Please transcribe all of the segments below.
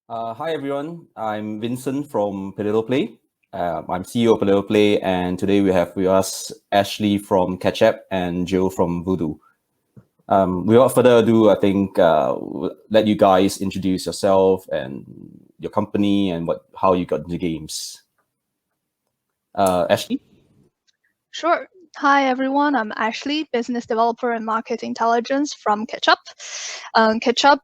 Hi everyone, I'm Vincent from Potato Play. I'm CEO of Potato Play, and today we have with us Ashley from Ketchup and Jill from Voodoo. Without further ado, I think we'll let you guys introduce yourself and your company and how you got into games. Ashley? Sure. Hi, everyone. I'm Ashley, business developer and market intelligence from Ketchup. Ketchup,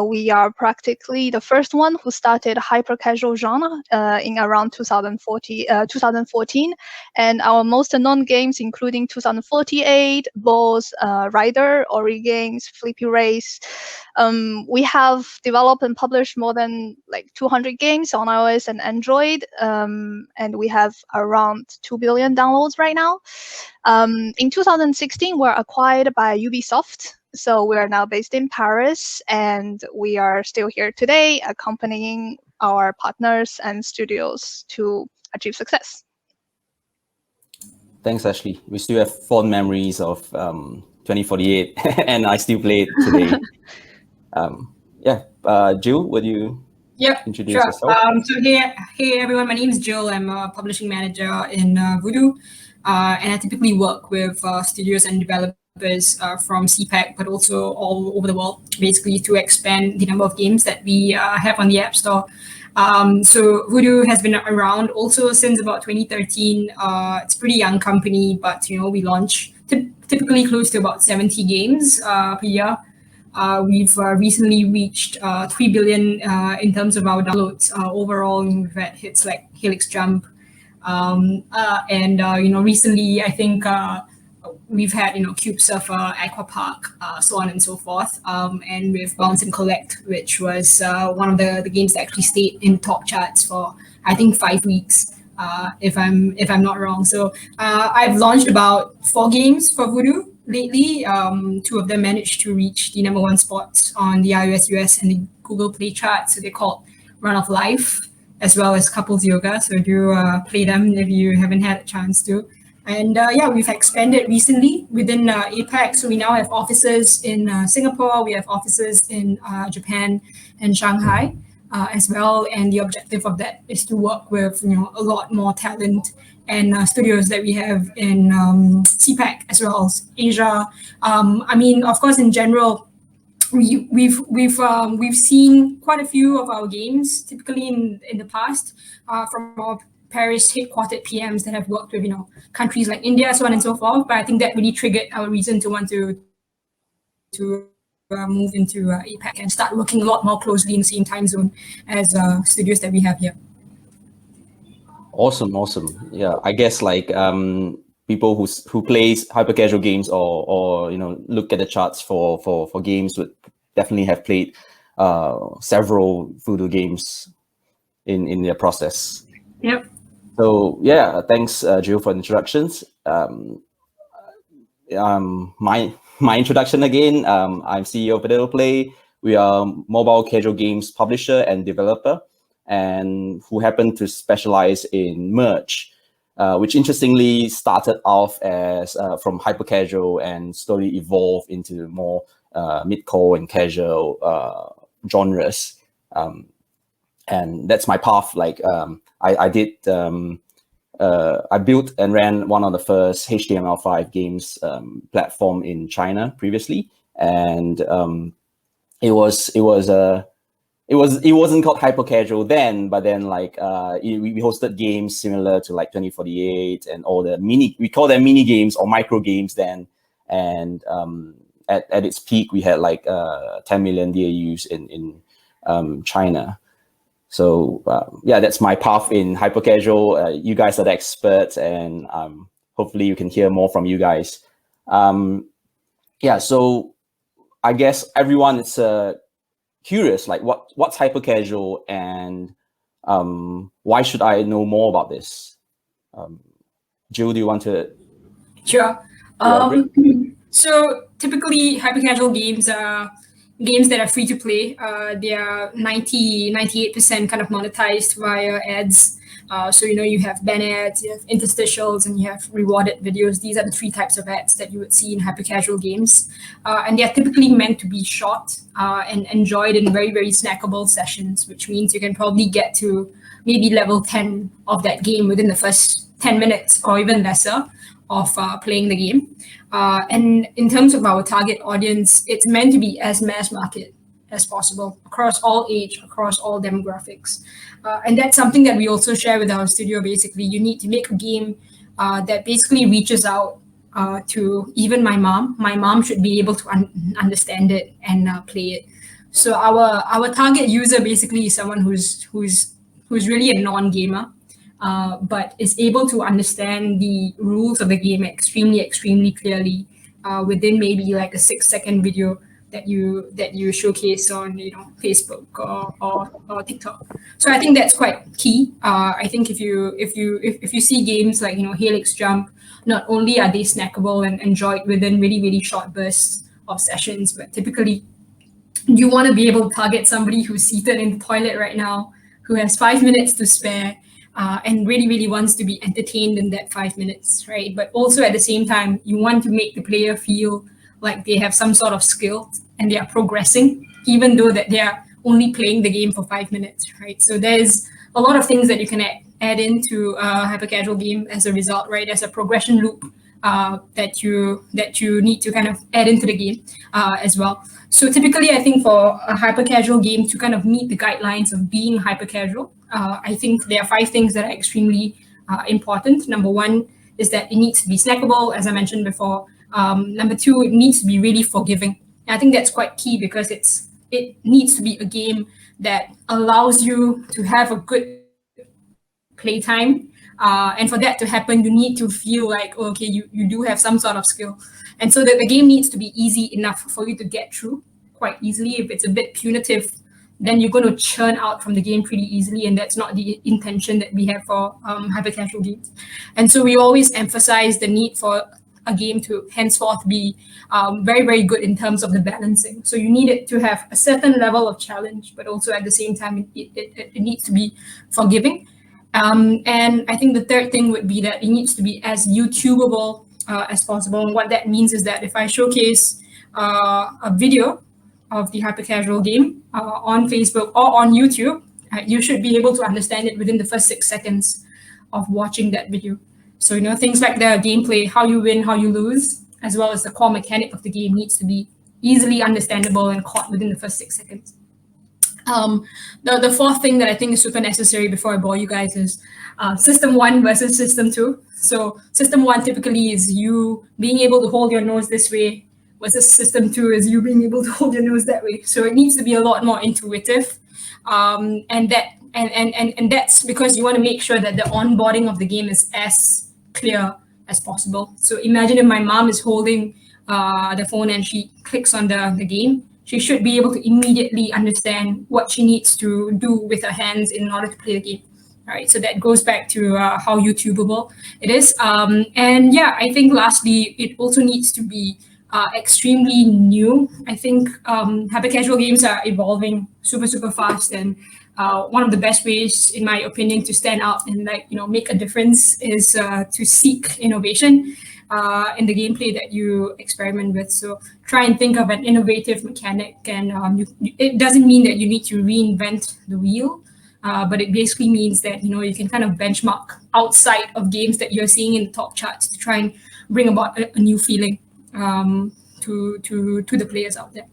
we are practically the first one who started hyper-casual genre in around 2014. And our most known games, including 2048, Balls, Rider, Ori Games, Flippy Race. We have developed and published more than 200 games on iOS and Android, and we have around 2 billion downloads right now. In 2016, we're acquired by Ubisoft. So we are now based in Paris, and we are still here today, accompanying our partners and studios to achieve success. Thanks, Ashley. We still have fond memories of 2048, and I still play it today. Jill, would you introduce yourself? So hey everyone, my name is Jill. I'm a publishing manager in Voodoo, and I typically work with studios and developers from CPAC, but also all over the world, basically to expand the number of games that we have on the App Store. So Voodoo has been around also since about 2013. It's a pretty young company, but we launch typically close to about 70 games per year. We've recently reached 3 billion in terms of our downloads overall. We've had hits like Helix Jump, recently I think we've had Cube Surfer, Aqua Park, so on and so forth, and with Bounce and Collect, which was one of the games that actually stayed in top charts for I think 5 weeks. If I'm not wrong. So I've launched about 4 games for Voodoo lately. 2 of them managed to reach the #1 spots on the iOS US and the Google Play chart. So they're called Run of Life as well as Couples Yoga. So do play them if you haven't had a chance to. And we've expanded recently within APAC. So we now have offices in Singapore. We have offices in Japan and Shanghai as well. And the objective of that is to work with a lot more talent and studios that we have in CPAC as well as Asia. Of course, in general, we've seen quite a few of our games typically in the past from our Paris headquartered PMs that have worked with countries like India, so on and so forth. But I think that really triggered our reason to want to move into APAC and start working a lot more closely in the same time zone as studios that we have here. Awesome. Yeah, I guess people who plays hyper casual games or look at the charts for games would definitely have played several Voodoo games in their process. Yep. So yeah, thanks Jill for the introductions. My introduction again. I'm CEO of Potato Play. We are mobile casual games publisher and developer, and who happen to specialize in merch, which interestingly started off as from hyper casual and slowly evolved into more mid-core and casual genres. And that's my path. I built and ran one of the first HTML5 games platform in China previously, and it wasn't called hyper casual then, but then we hosted games similar to 2048 and all the we call them mini games or micro games then, and at its peak we had 10 million DAUs in China. So that's my path in hyper casual. You guys are the experts, and hopefully you can hear more from you guys. So I guess everyone is curious, what's hyper casual, and why should I know more about this? Jill, do you want to? Sure. So typically hyper casual games are games that are free to play. They are 98% kind of monetized via ads. So, you have banner ads, you have interstitials, and you have rewarded videos. These are the three types of ads that you would see in hyper-casual games. And they are typically meant to be short and enjoyed in very, very snackable sessions, which means you can probably get to maybe level 10 of that game within the first 10 minutes or even lesser of playing the game. And in terms of our target audience, it's meant to be as mass market as possible across all age, across all demographics. And that's something that we also share with our studio. Basically, you need to make a game that basically reaches out to even my mom. My mom should be able to understand it and play it. So our target user basically is someone who's really a non-gamer, but is able to understand the rules of the game extremely clearly within maybe like a 6-second video that you showcase on Facebook or TikTok. So I think that's quite key. I think if you see games like Helix Jump, not only are they snackable and enjoyed within really short bursts of sessions, but typically you want to be able to target somebody who's seated in the toilet right now, who has 5 minutes to spare, and really wants to be entertained in that 5 minutes, right? But also at the same time, you want to make the player feel like they have some sort of skill and they are progressing, even though that they are only playing the game for 5 minutes, right? So there's a lot of things that you can add into a hyper-casual game as a result, right? There's a progression loop that you need to kind of add into the game as well. So typically, I think for a hyper-casual game to kind of meet the guidelines of being hyper-casual, I think there are 5 things that are extremely important. Number 1 is that it needs to be snackable, as I mentioned before. Number 2, it needs to be really forgiving. And I think that's quite key because it needs to be a game that allows you to have a good playtime. And for that to happen, you need to feel like, okay, you do have some sort of skill. And so that the game needs to be easy enough for you to get through quite easily. If it's a bit punitive, then you're going to churn out from the game pretty easily. And that's not the intention that we have for hyper-casual games. And so we always emphasize the need for a game to henceforth be very good in terms of the balancing. So you need it to have a certain level of challenge, but also at the same time, it needs to be forgiving. And I think the third thing would be that it needs to be as YouTubeable as possible. And what that means is that if I showcase a video of the hyper-casual game on Facebook or on YouTube, you should be able to understand it within the first 6 seconds of watching that video. So, things like the gameplay, how you win, how you lose, as well as the core mechanic of the game needs to be easily understandable and caught within the first 6 seconds. The fourth thing that I think is super necessary before I bore you guys is System 1 versus System 2. So System 1 typically is you being able to hold your nose this way, versus System 2 is you being able to hold your nose that way. So it needs to be a lot more intuitive. And that's because you want to make sure that the onboarding of the game is as clear as possible. So imagine if my mom is holding the phone and she clicks on the game, she should be able to immediately understand what she needs to do with her hands in order to play the game. All right, so that goes back to how YouTubeable it is. And yeah, I think lastly, it also needs to be extremely new. I think hyper-casual games are evolving super fast, and one of the best ways, in my opinion, to stand out and make a difference is to seek innovation in the gameplay that you experiment with. So try and think of an innovative mechanic, and it doesn't mean that you need to reinvent the wheel, but it basically means that you can kind of benchmark outside of games that you're seeing in the top charts to try and bring about a new feeling to the players out there.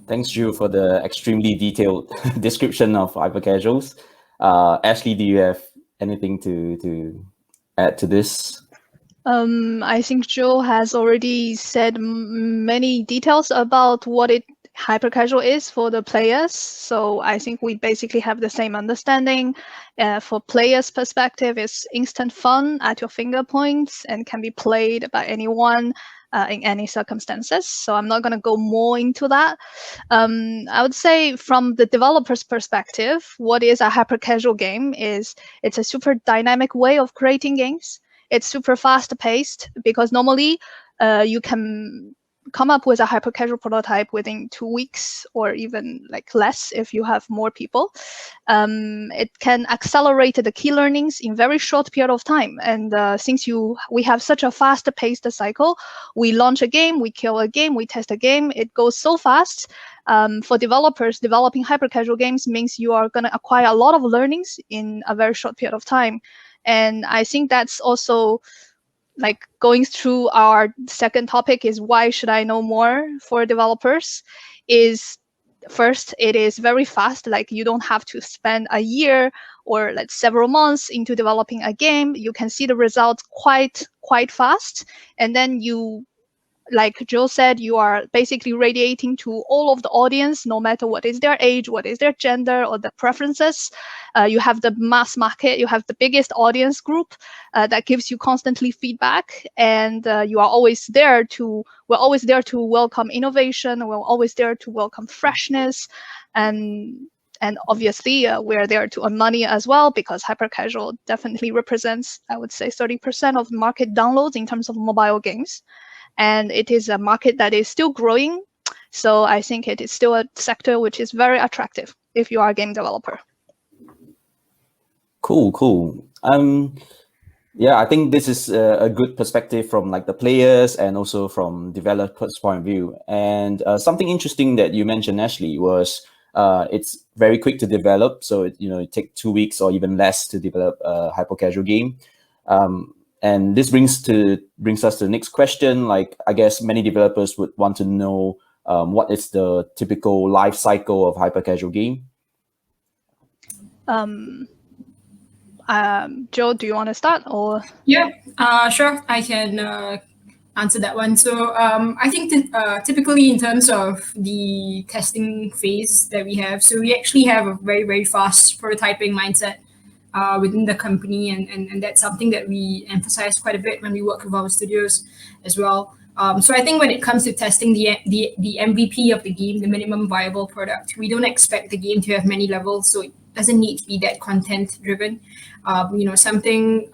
Thanks, Drew, for the extremely detailed description of hyper-casuals. Ashley, do you have anything to add to this? I think Joe has already said many details about what hyper-casual is for the players. So I think we basically have the same understanding. For players' perspective, it's instant fun at your finger points and can be played by anyone in any circumstances. So I'm not going to go more into that. I would say from the developer's perspective, what is a hyper-casual game is it's a super dynamic way of creating games. It's super fast-paced because normally you can come up with a hyper-casual prototype within 2 weeks or even like less if you have more people. It can accelerate the key learnings in very short period of time. And since we have such a fast-paced cycle, we launch a game, we kill a game, we test a game. It goes so fast. For developers, developing hyper-casual games means you are going to acquire a lot of learnings in a very short period of time. And I think that's also like going through our second topic is why should I know more for developers is first, it is very fast. Like you don't have to spend a year or like several months into developing a game. You can see the results quite fast. And then you, like Joe said, you are basically radiating to all of the audience, no matter what is their age, what is their gender, or their preferences. You have the mass market, you have the biggest audience group that gives you constantly feedback, and we're always there to welcome innovation. We're always there to welcome freshness, and obviously we're there to earn money as well, because hyper-casual definitely represents, I would say, 30% of market downloads in terms of mobile games. And it is a market that is still growing. So I think it is still a sector which is very attractive if you are a game developer. Cool. Yeah, I think this is a good perspective from like the players and also from developers' point of view. And something interesting that you mentioned, Ashley, was it's very quick to develop. So it takes 2 weeks or even less to develop a hyper-casual game. And this brings us to the next question. Like, I guess many developers would want to know what is the typical life cycle of hyper-casual game? Joe, do you want to start? Or Yeah, sure. I can answer that one. So I think typically in terms of the testing phase that we have, so we actually have a very, very fast prototyping mindset within the company, and that's something that we emphasize quite a bit when we work with our studios as well. So I think when it comes to testing the MVP of the game, the minimum viable product, we don't expect the game to have many levels, so it doesn't need to be that content driven. Something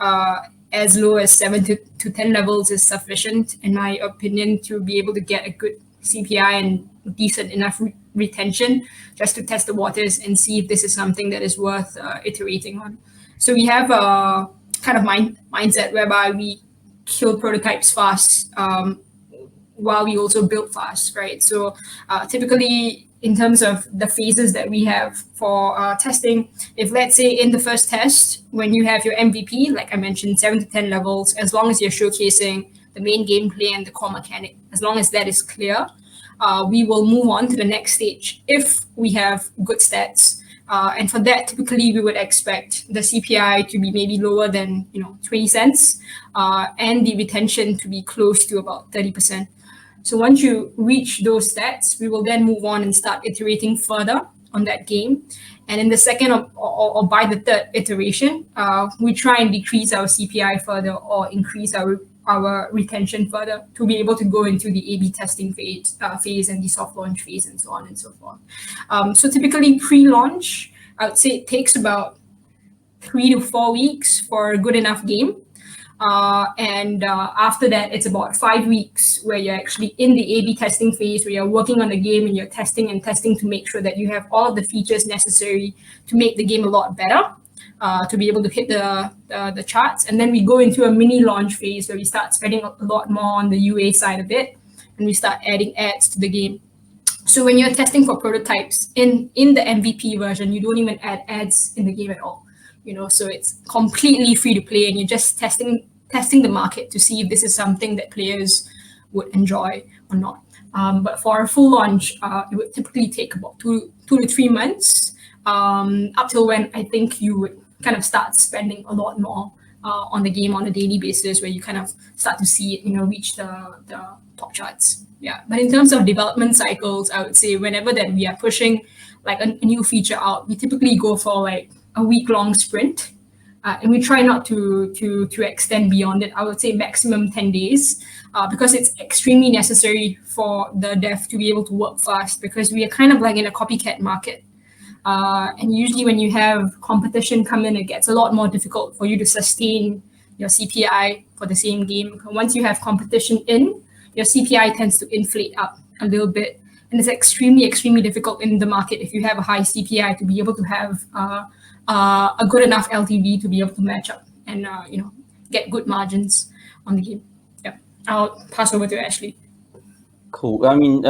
as low as 7 to 10 levels is sufficient, in my opinion, to be able to get a good CPI and decent enough retention, just to test the waters and see if this is something that is worth iterating on. So we have a kind of mindset whereby we kill prototypes fast while we also build fast, right? So typically in terms of the phases that we have for testing, if let's say in the first test, when you have your MVP, like I mentioned, 7 to 10 levels, as long as you're showcasing the main gameplay and the core mechanic, as long as that is clear, we will move on to the next stage if we have good stats. And for that, typically we would expect the CPI to be maybe lower than 20 cents and the retention to be close to about 30%. So once you reach those stats, we will then move on and start iterating further on that game. And in the second or by the third iteration, we try and decrease our CPI further or increase our retention further to be able to go into the A/B testing phase and the soft launch phase and so on and so forth. So typically pre-launch, I would say it takes about 3 to 4 weeks for a good enough game. And after that, it's about 5 weeks where you're actually in the A/B testing phase, where you're working on the game and you're testing to make sure that you have all of the features necessary to make the game a lot better, to be able to hit the charts. And then we go into a mini launch phase where we start spending a lot more on the UA side of it, and we start adding ads to the game. So when you're testing for prototypes in the MVP version, you don't even add ads in the game at all. So it's completely free to play, and you're just testing the market to see if this is something that players would enjoy or not. But for a full launch, it would typically take about 2 to 3 months, up till when I think you would kind of start spending a lot more on the game on a daily basis, where you kind of start to see it, reach the top charts. Yeah. But in terms of development cycles, I would say whenever that we are pushing like a new feature out, we typically go for like a week-long sprint, and we try not to extend beyond it. I would say maximum 10 days, because it's extremely necessary for the dev to be able to work fast, because we are kind of like in a copycat market. And usually when you have competition come in, it gets a lot more difficult for you to sustain your CPI for the same game. Once you have competition in, your CPI tends to inflate up a little bit. And it's extremely difficult in the market if you have a high CPI to be able to have a good enough LTV to be able to match up and get good margins on the game. Yeah, I'll pass over to Ashley. Cool. I mean,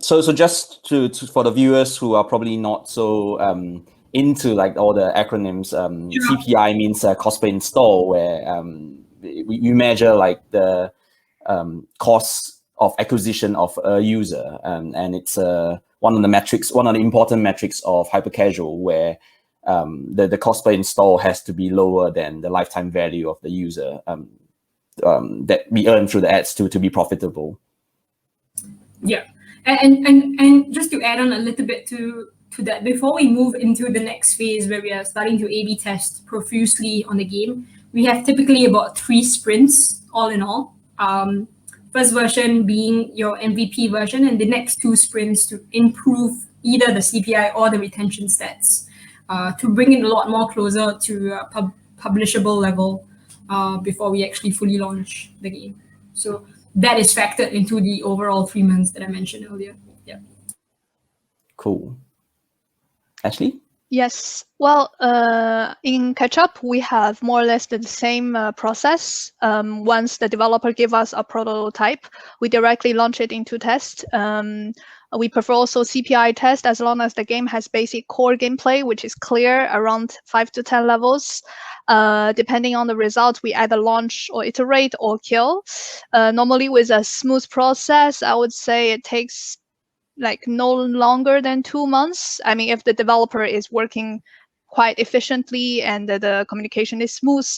so just to for the viewers who are probably not so into like all the acronyms, CPI means cost per install, where you measure like the cost of acquisition of a user, and it's one of the important metrics of Hypercasual, where the cost per install has to be lower than the lifetime value of the user that we earn through the ads to be profitable. Yeah, and just to add on a little bit to that, before we move into the next phase where we are starting to A/B test profusely on the game, we have typically about 3 sprints all in all. First version being your MVP version, and the next 2 sprints to improve either the CPI or the retention stats, to bring it a lot more closer to a publishable level before we actually fully launch the game. So that is factored into the overall 3 months that I mentioned earlier. Yeah. Cool. Ashley? Yes. Well, in Catch-up, we have more or less the same process. Once the developer give us a prototype, we directly launch it into test. We prefer also CPI test as long as the game has basic core gameplay, which is clear around 5 to 10 levels. Depending on the result, we either launch or iterate or kill. Normally with a smooth process, I would say it takes like no longer than 2 months. I mean, if the developer is working quite efficiently and the communication is smooth.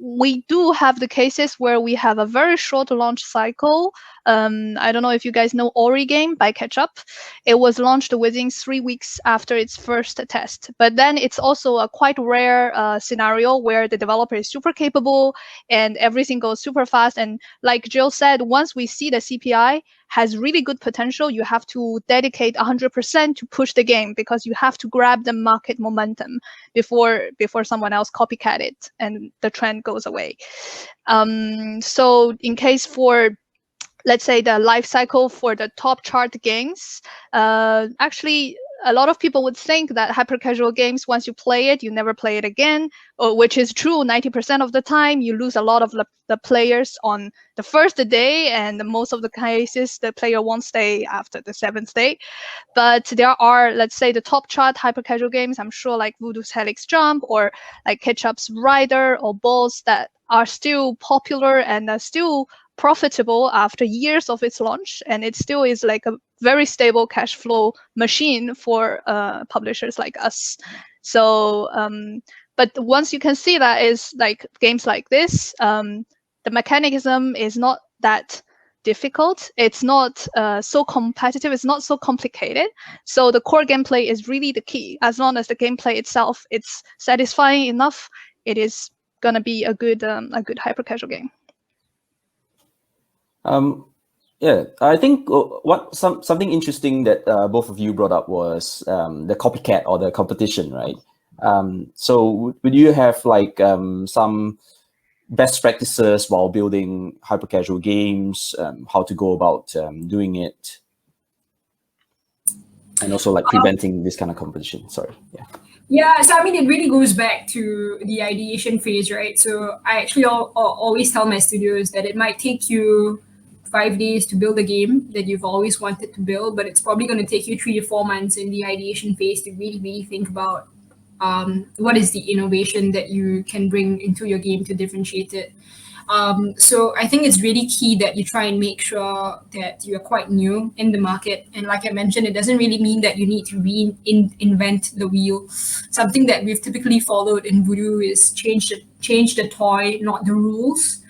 We do have the cases where we have a very short launch cycle. I don't know if you guys know Ori game by Catch-up. It was launched within 3 weeks after its first test. But then it's also a quite rare scenario where the developer is super capable and everything goes super fast. And like Jill said, once we see the CPI has really good potential, you have to dedicate 100% to push the game, because you have to grab the market momentum before someone else copycat it and the trend goes away. So in case for, let's say, the life cycle for the top chart games, actually a lot of people would think that hyper-casual games, once you play it, you never play it again, which is true 90% of the time. You lose a lot of the players on the first day, and most of the cases, the player won't stay after the 7th day. But there are, let's say, the top chart hyper-casual games, I'm sure, like Voodoo's Helix Jump or like Catch-up's Rider or Balls, that are still popular and are still profitable after years of its launch, and it still is like a very stable cash flow machine for publishers like us. So but once you can see that is like games like this, the mechanism is not that difficult. It's not so competitive. It's not so complicated. So the core gameplay is really the key. As long as the gameplay itself it's satisfying enough, it is gonna be a good hyper-casual game. Yeah, I think something interesting that both of you brought up was the copycat or the competition, right? So would you have like some best practices while building hyper-casual games, how to go about doing it, and also like preventing this kind of competition? Sorry, yeah. Yeah, so I mean, it really goes back to the ideation phase, right? So I actually always tell my studios that it might take you 5 days to build a game that you've always wanted to build, but it's probably going to take you 3 to 4 months in the ideation phase to really think about what is the innovation that you can bring into your game to differentiate it. So I think it's really key that you try and make sure that you are quite new in the market. And like I mentioned, it doesn't really mean that you need to reinvent the wheel. Something that we've typically followed in Voodoo is change the toy, not the rules.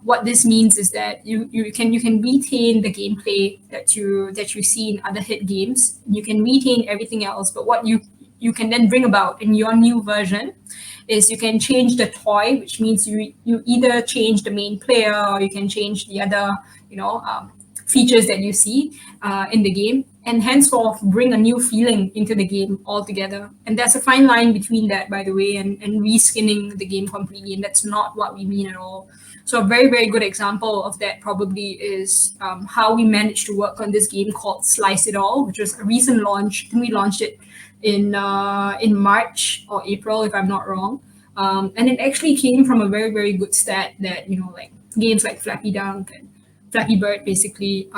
What this means is that you can retain the gameplay that you see in other hit games. You can retain everything else, but what you can then bring about in your new version is you can change the toy, which means you either change the main player or you can change the other features that you see in the game, and henceforth bring a new feeling into the game altogether. And there's a fine line between that, by the way, and reskinning the game completely, and that's not what we mean at all. So a very, very good example of that probably is how we managed to work on this game called Slice It All, which was a recent launch. I think we launched it in March or April, if I'm not wrong. And it actually came from a very, very good stat that, like games like Flappy Dunk and Flappy Bird, basically,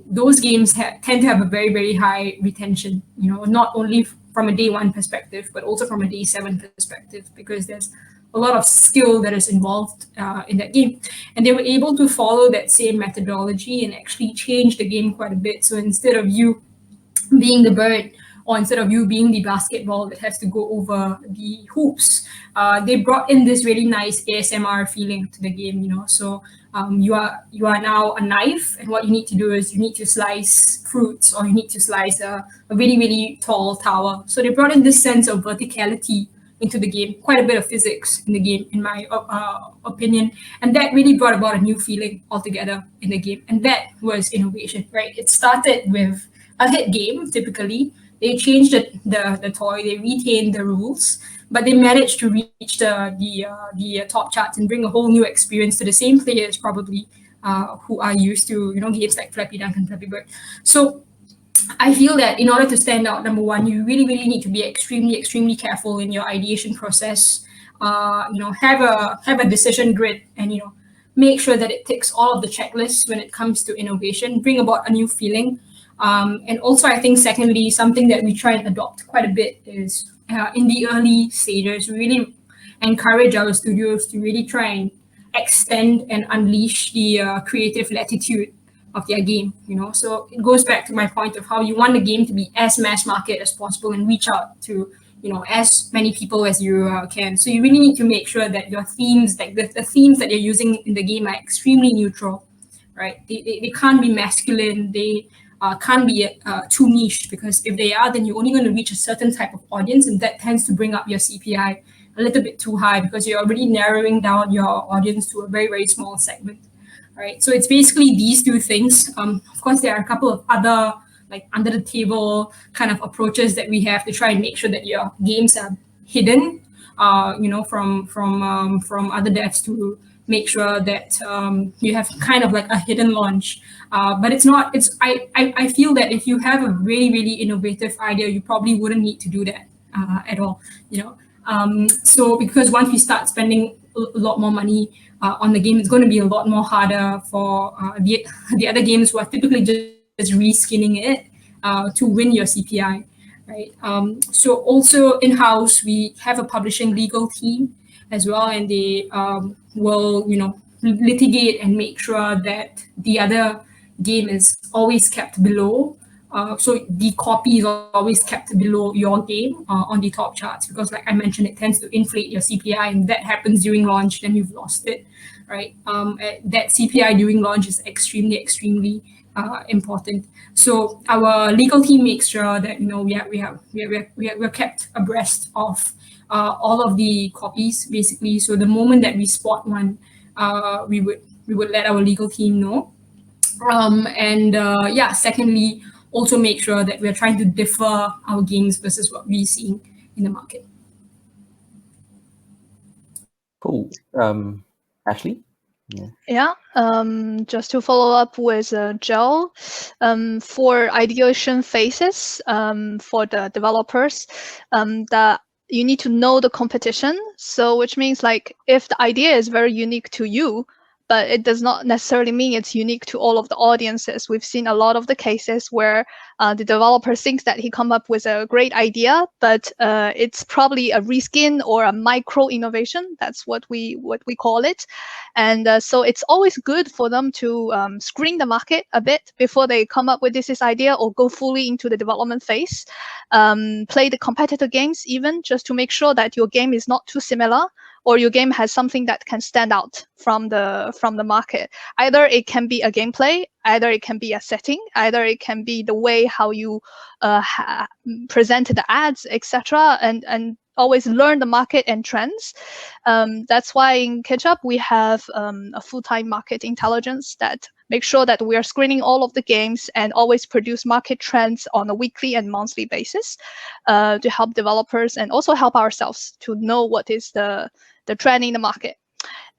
those games tend to have a very, very high retention, not only from a day one perspective, but also from a day seven perspective, because there's a lot of skill that is involved in that game. And they were able to follow that same methodology and actually change the game quite a bit. So instead of you being the bird, or instead of you being the basketball that has to go over the hoops, they brought in this really nice ASMR feeling to the game. So you are now a knife, and what you need to do is you need to slice fruits, or you need to slice a really, really tall tower. So they brought in this sense of verticality into the game, quite a bit of physics in the game, in my opinion, and that really brought about a new feeling altogether in the game, and that was innovation, right? It started with a hit game. Typically, they changed the toy, they retained the rules, but they managed to reach the top charts and bring a whole new experience to the same players, probably who are used to games like Flappy Dunk and Flappy Bird. So I feel that in order to stand out, number one, you really, really need to be extremely, extremely careful in your ideation process. Have a decision grid, and make sure that it ticks all of the checklists when it comes to innovation. Bring about a new feeling, and also I think secondly, something that we try and adopt quite a bit is in the early stages, we really encourage our studios to really try and extend and unleash the creative latitude of their game. So it goes back to my point of how you want the game to be as mass market as possible and reach out to as many people as you can. So you really need to make sure that your themes, like the themes that you're using in the game, are extremely neutral, right? They can't be masculine, they can't be too niche, because if they are, then you're only going to reach a certain type of audience, and that tends to bring up your CPI a little bit too high, because you're already narrowing down your audience to a very, very small segment. Right, so it's basically these two things. Of course, there are a couple of other like under the table kind of approaches that we have to try and make sure that your games are hidden, from other devs, to make sure that you have kind of like a hidden launch. But it's not. I feel that if you have a really, really innovative idea, you probably wouldn't need to do that at all. So because once we start spending a lot more money on the game, it's going to be a lot more harder for the other games who are typically just reskinning it to win your CPI, right? So also in-house, we have a publishing legal team as well, and they will litigate and make sure that the other game is always kept below. So the copy is always kept below your game on the top charts, because like I mentioned, it tends to inflate your CPI, and that happens during launch, then you've lost it, right? That CPI during launch is extremely, extremely important. So our legal team makes sure that we're kept abreast of all of the copies, basically. So the moment that we spot one, we would let our legal team know. Secondly, also make sure that we're trying to differ our games versus what we're seeing in the market. Cool. Ashley? Yeah, just to follow up with Joe, for ideation phases, for the developers, that you need to know the competition. So which means like if the idea is very unique to you, but it does not necessarily mean it's unique to all of the audiences. We've seen a lot of the cases where the developer thinks that he come up with a great idea, but it's probably a reskin or a micro innovation. That's what we call it. And so it's always good for them to screen the market a bit before they come up with this idea or go fully into the development phase. Play the competitor games even, just to make sure that your game is not too similar, or your game has something that can stand out from the market. Either it can be a gameplay, either it can be a setting, either it can be the way how you present the ads, etc. And always learn the market and trends. That's why in Ketchup we have a full-time market intelligence that makes sure that we are screening all of the games and always produce market trends on a weekly and monthly basis to help developers and also help ourselves to know what is the trend in the market.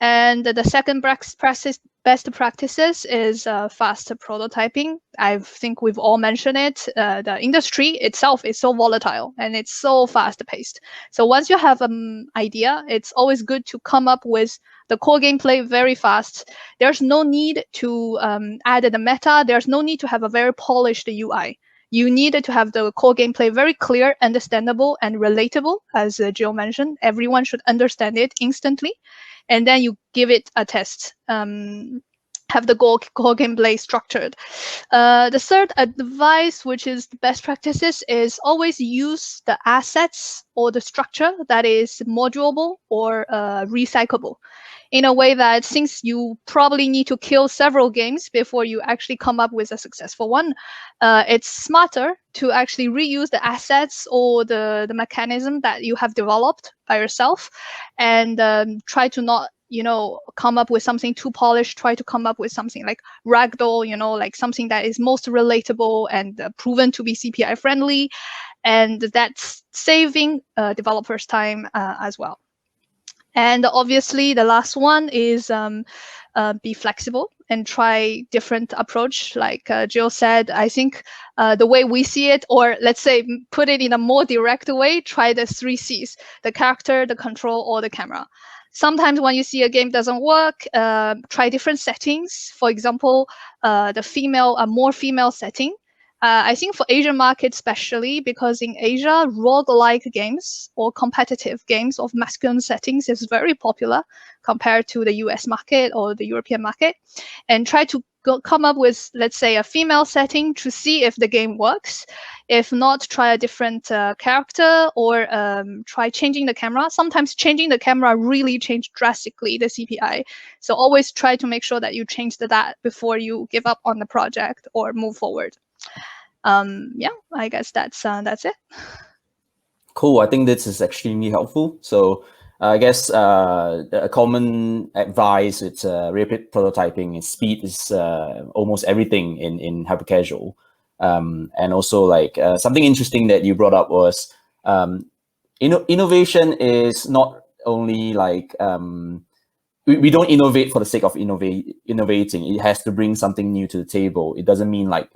And the second best practices is fast prototyping. I think we've all mentioned it. The industry itself is so volatile and it's so fast paced. So once you have an idea, it's always good to come up with the core gameplay very fast. There's no need to add the meta. There's no need to have a very polished UI. You need to have the core gameplay very clear, understandable, and relatable. As Jill mentioned, everyone should understand it instantly. And then you give it a test. Have the core gameplay structured. The third advice, which is the best practices, is always use the assets or the structure that is modulable or recyclable, in a way that since you probably need to kill several games before you actually come up with a successful one, it's smarter to actually reuse the assets or the mechanism that you have developed by yourself, and try to not come up with something too polished. Try to come up with something like ragdoll, like something that is most relatable and proven to be CPI friendly, and that's saving developers time as well. And obviously, the last one is be flexible and try different approach. Like Jill said, I think the way we see it, or let's say put it in a more direct way, try the 3 Cs: the character, the control, or the camera. Sometimes when you see a game doesn't work, try different settings. For example, a more female setting. I think for Asian market especially, because in Asia, roguelike games or competitive games of masculine settings is very popular compared to the US market or the European market. And try to come up with, let's say, a female setting to see if the game works. If not, try a different character, or try changing the camera. Sometimes changing the camera really changed drastically the CPI. So always try to make sure that you change that before you give up on the project or move forward. Yeah, I guess that's it. Cool. I think this is extremely helpful. So I guess a common advice with rapid prototyping is speed is almost everything in hypercasual. And also, like something interesting that you brought up was innovation is not only like we don't innovate for the sake of innovating. It has to bring something new to the table. It doesn't mean like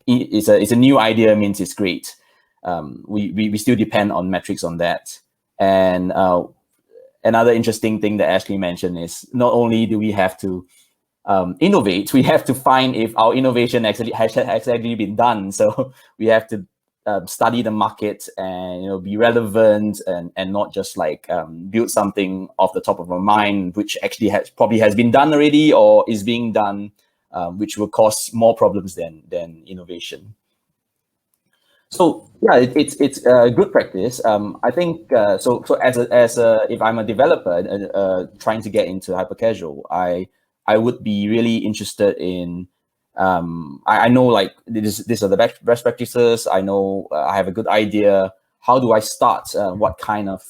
it's a new idea means it's great. We still depend on metrics on that. And another interesting thing that Ashley mentioned is not only do we have to innovate, we have to find if our innovation actually has actually been done. So we have to study the market and be relevant, and not just like build something off the top of our mind, which actually probably has been done already or is being done, which will cause more problems than innovation. So yeah, it's a good practice. I think so as a if I'm a developer trying to get into hypercasual, I would be really interested in. I know like these are the best practices. I know I have a good idea. How do I start? What kind of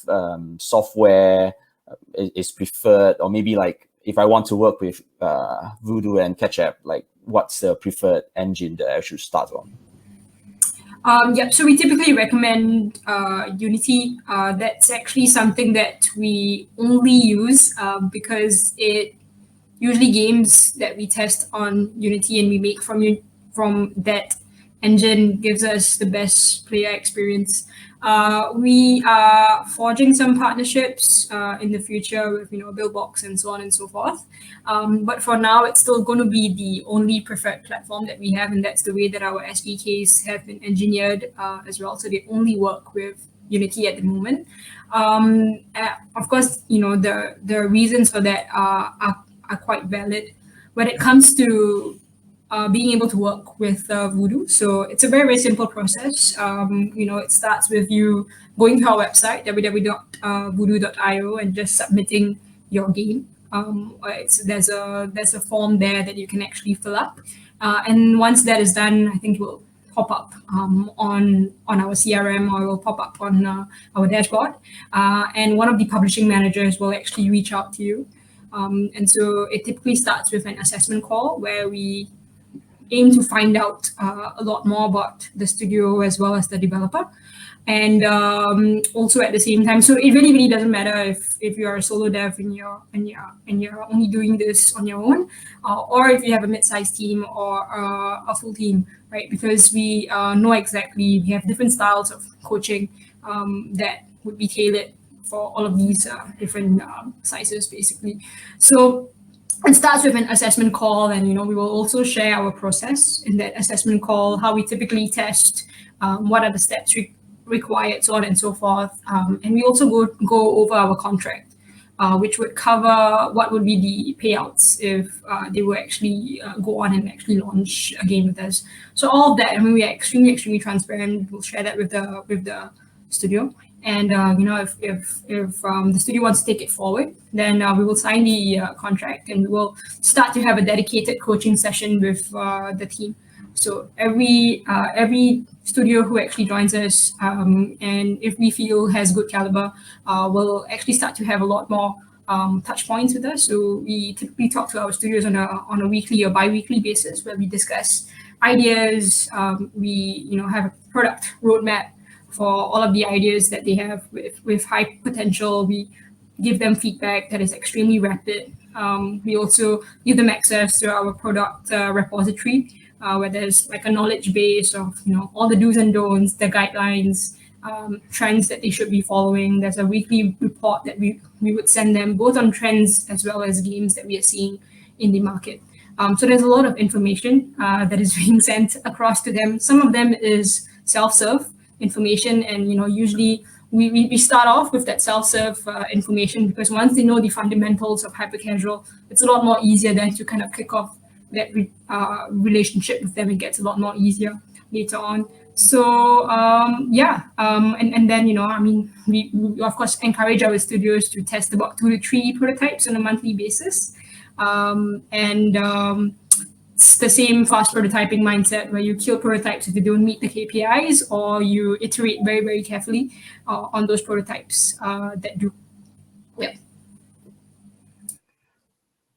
software is preferred, or maybe like if I want to work with Voodoo and Ketchup, like what's the preferred engine that I should start on? Yeah, so we typically recommend Unity. That's actually something that we only use because it usually games that we test on Unity and we make from that engine gives us the best player experience. We are forging some partnerships in the future with Billbox and so on and so forth. But for now, it's still going to be the only preferred platform that we have, and that's the way that our SDKs have been engineered as well. So they only work with Unity at the moment. Of course, the reasons for that are quite valid when it comes to being able to work with Voodoo. So it's a very, very simple process. It starts with you going to our website, www.voodoo.io, and just submitting your game. There's a form there that you can actually fill up. And once that is done, I think it will pop up on our CRM, or it will pop up on our dashboard. And one of the publishing managers will actually reach out to you. And so it typically starts with an assessment call where we aim to find out a lot more about the studio as well as the developer. And also at the same time, so it really doesn't matter if you're a solo dev and you're only doing this on your own, or if you have a mid-sized team or a full team, right? Because we know exactly we have different styles of coaching that would be tailored for all of these different sizes, basically. So it starts with an assessment call, and we will also share our process in that assessment call, how we typically test, what are the steps required, so on and so forth. And we also go over our contract, which would cover what would be the payouts if they were actually go on and actually launch a game with us. So all of that, I mean, we are extremely transparent. We'll share that with the studio. And if the studio wants to take it forward, then we will sign the contract, and we will start to have a dedicated coaching session with the team. So every studio who actually joins us, and if we feel has good caliber, will actually start to have a lot more touch points with us. So we typically talk to our studios on a weekly or bi-weekly basis, where we discuss ideas. We have a product roadmap for all of the ideas that they have with high potential. We give them feedback that is extremely rapid. We also give them access to our product repository, where there's like a knowledge base of all the do's and don'ts, the guidelines, trends that they should be following. There's a weekly report that we would send them, both on trends as well as games that we are seeing in the market. So there's a lot of information that is being sent across to them. Some of them is self-serve information, and usually we start off with that self-serve information, because once they know the fundamentals of hypercasual, it's a lot more easier then to kind of kick off that relationship with them. It gets a lot more easier later on. So and then I mean, we of course encourage our studios to test about 2 to 3 prototypes on a monthly basis, it's the same fast prototyping mindset, where you kill prototypes if they don't meet the KPIs, or you iterate very carefully on those prototypes that do. Yeah.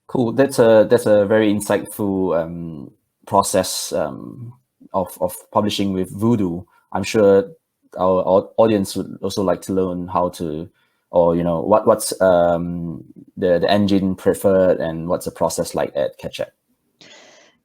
Cool. That's a very insightful process of publishing with Voodoo. I'm sure our audience would also like to learn how to, or what's the engine preferred, and what's the process like at Ketchup.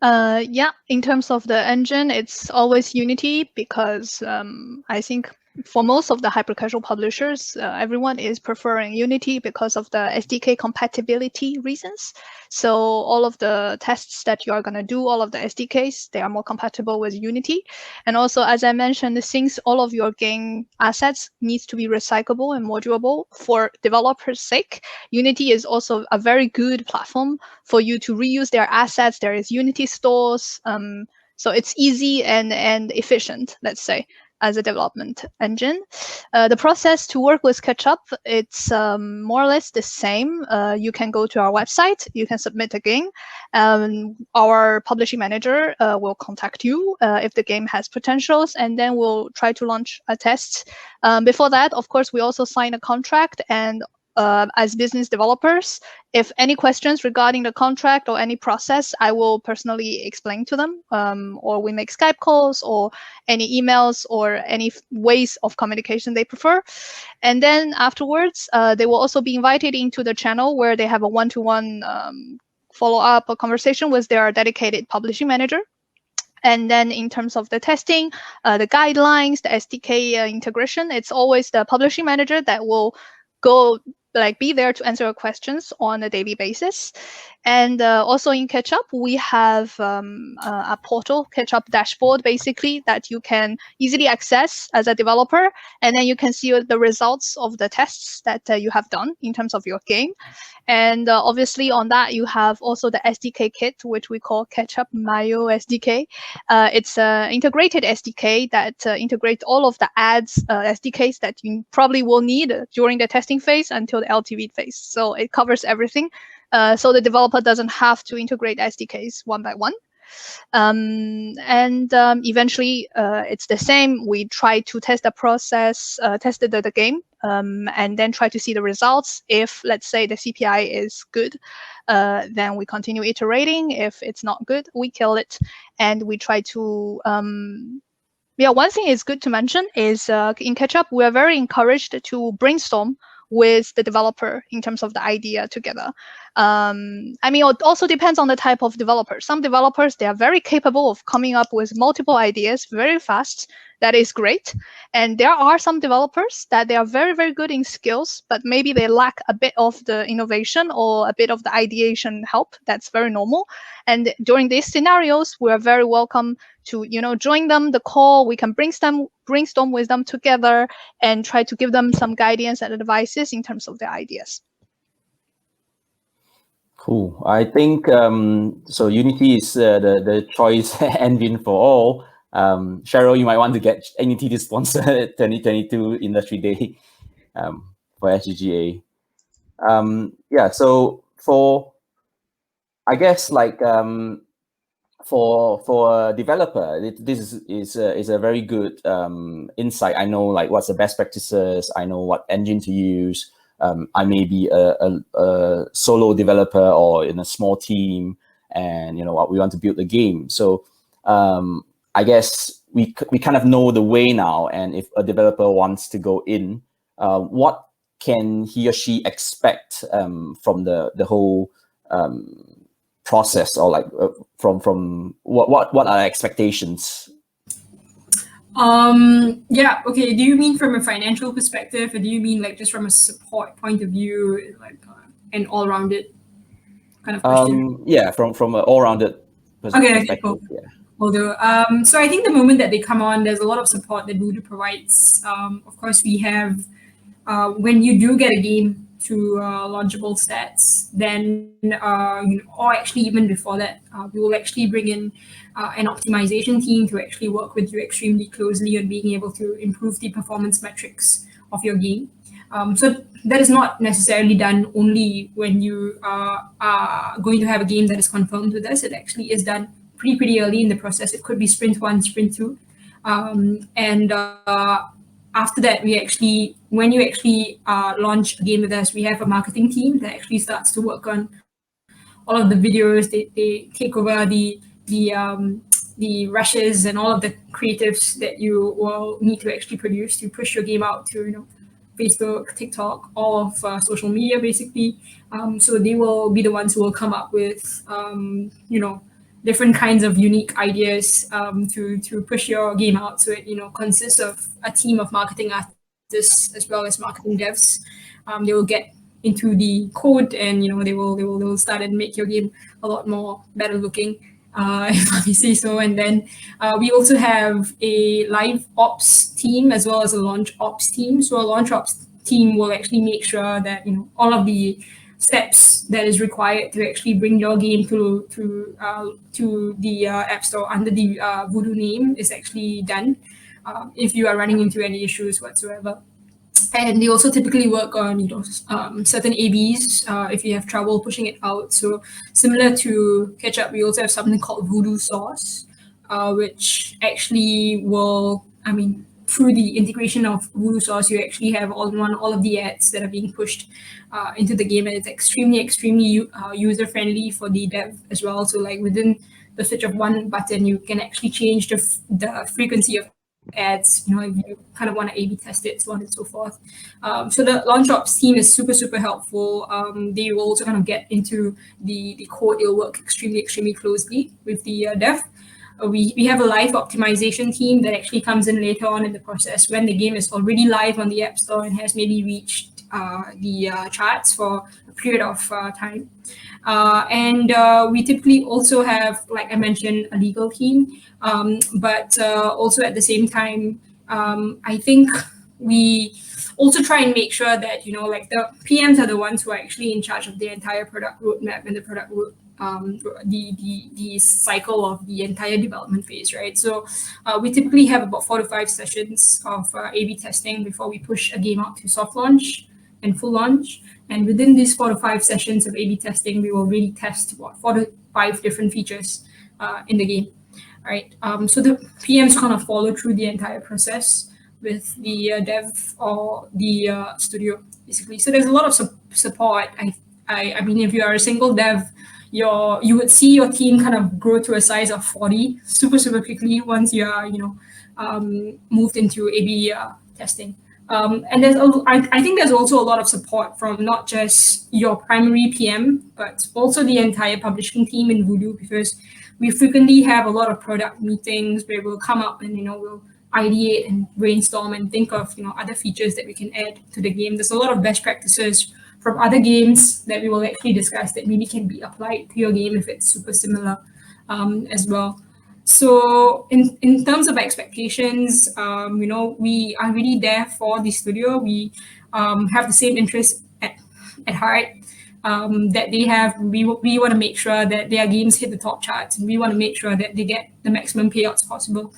Yeah, in terms of the engine, it's always Unity, because I think for most of the hypercasual publishers, everyone is preferring Unity because of the SDK compatibility reasons. So all of the tests that you are going to do, all of the SDKs, they are more compatible with Unity. And also, as I mentioned, since all of your game assets needs to be recyclable and modulable for developers' sake, Unity is also a very good platform for you to reuse their assets. There is Unity stores. So it's easy and efficient, let's say, as a development engine. The process to work with Ketchup, it's more or less the same. You can go to our website, you can submit a game. Our publishing manager will contact you if the game has potentials, and then we'll try to launch a test. Before that, of course, we also sign a contract, and as business developers, if any questions regarding the contract or any process, I will personally explain to them, or we make Skype calls or any emails or any ways of communication they prefer. And then afterwards, they will also be invited into the channel where they have a one-to-one follow-up or conversation with their dedicated publishing manager. And then in terms of the testing, the guidelines, the SDK integration, it's always the publishing manager that will be there to answer your questions on a daily basis. And also in Ketchup, we have a portal, Ketchup dashboard, basically, that you can easily access as a developer. And then you can see the results of the tests that you have done in terms of your game. And obviously on that, you have also the SDK kit, which we call Ketchup Mayo SDK. It's an integrated SDK that integrates all of the ads SDKs that you probably will need during the testing phase until the LTV phase. So it covers everything. So the developer doesn't have to integrate SDKs one by one. Eventually, it's the same. We try to test the process, test the game, and then try to see the results. If, let's say, the CPI is good, then we continue iterating. If it's not good, we kill it, and we try to one thing is good to mention is in Ketchup, we are very encouraged to brainstorm with the developer in terms of the idea together. It also depends on the type of developer. Some developers, they are very capable of coming up with multiple ideas very fast. That is great. And there are some developers that they are very, very good in skills, but maybe they lack a bit of the innovation or a bit of the ideation help. That's very normal. And during these scenarios, we are very welcome to join them the call. We can brainstorm with them together and try to give them some guidance and advices in terms of their ideas. Cool. I think so. Unity is the choice engine for all. Cheryl, you might want to get Unity to sponsor 2022 Industry Day for SGGA. So for, I guess, like for a developer, this is a very good insight. I know like what's the best practices. I know what engine to use. I may be a solo developer or in a small team, and we want to build the game. So I guess we kind of know the way now. And if a developer wants to go in, what can he or she expect from the whole process, or like from what are expectations? Okay. Do you mean from a financial perspective, or do you mean like just from a support point of view, like an all-rounded kind of question? From an all-rounded perspective. Okay, cool. Although, so I think the moment that they come on, there's a lot of support that Voodoo provides. Of course, we have when you do get a game to launchable stats, then or actually even before that, we will actually bring in an optimization team to actually work with you extremely closely on being able to improve the performance metrics of your game. So that is not necessarily done only when you are going to have a game that is confirmed with us. It actually is done pretty early in the process. It could be sprint 1, sprint 2, and after that, when you actually launch a game with us, we have a marketing team that actually starts to work on all of the videos. They take over the rushes and all of the creatives that you will need to actually produce to push your game out to Facebook, TikTok, all of social media basically. So they will be the ones who will come up with different kinds of unique ideas to push your game out. So it consists of a team of marketing artists as well as marketing devs. They will get into the code, and they will start and make your game a lot more better looking, if I may say so. And then we also have a live ops team as well as a launch ops team. So a launch ops team will actually make sure that all of the steps that is required to actually bring your game to the App Store under the Voodoo name is actually done, if you are running into any issues whatsoever. And they also typically work on certain ABs if you have trouble pushing it out. So similar to Ketchup, we also have something called Voodoo Sauce, which actually will, through the integration of Voodoo Sauce, you actually have all of the ads that are being pushed into the game, and it's extremely user friendly for the dev as well. So like within the switch of one button, you can actually change the frequency of ads, if you kind of want to A/B test it, so on and so forth. So the launch ops team is super helpful. They will also kind of get into the code. They'll work extremely closely with the dev. We have a live optimization team that actually comes in later on in the process when the game is already live on the App Store and has maybe reached the charts for a period of time. And we typically also have, like I mentioned, a legal team, but also at the same time, I think we also try and make sure that like the PMs are the ones who are actually in charge of the entire product roadmap and the product the cycle of the entire development phase, right? So we typically have about 4 to 5 sessions of A/B testing before we push a game out to soft launch and full launch. And within these 4 to 5 sessions of A/B testing, we will really test about 4 to 5 different features in the game. Right. So the PMs kind of follow through the entire process with the dev or the studio, basically. So there's a lot of support. I mean, if you are a single dev, you would see your team kind of grow to a size of 40 super quickly once you are moved into A/B testing. And I think there's also a lot of support from not just your primary PM, but also the entire publishing team in Voodoo, because we frequently have a lot of product meetings where we'll come up and we'll ideate and brainstorm and think of other features that we can add to the game. There's a lot of best practices from other games that we will actually discuss that maybe can be applied to your game if it's super similar as well. So in terms of expectations, we are really there for the studio. We have the same interest at heart that they have. We want to make sure that their games hit the top charts, and we want to make sure that they get the maximum payouts possible.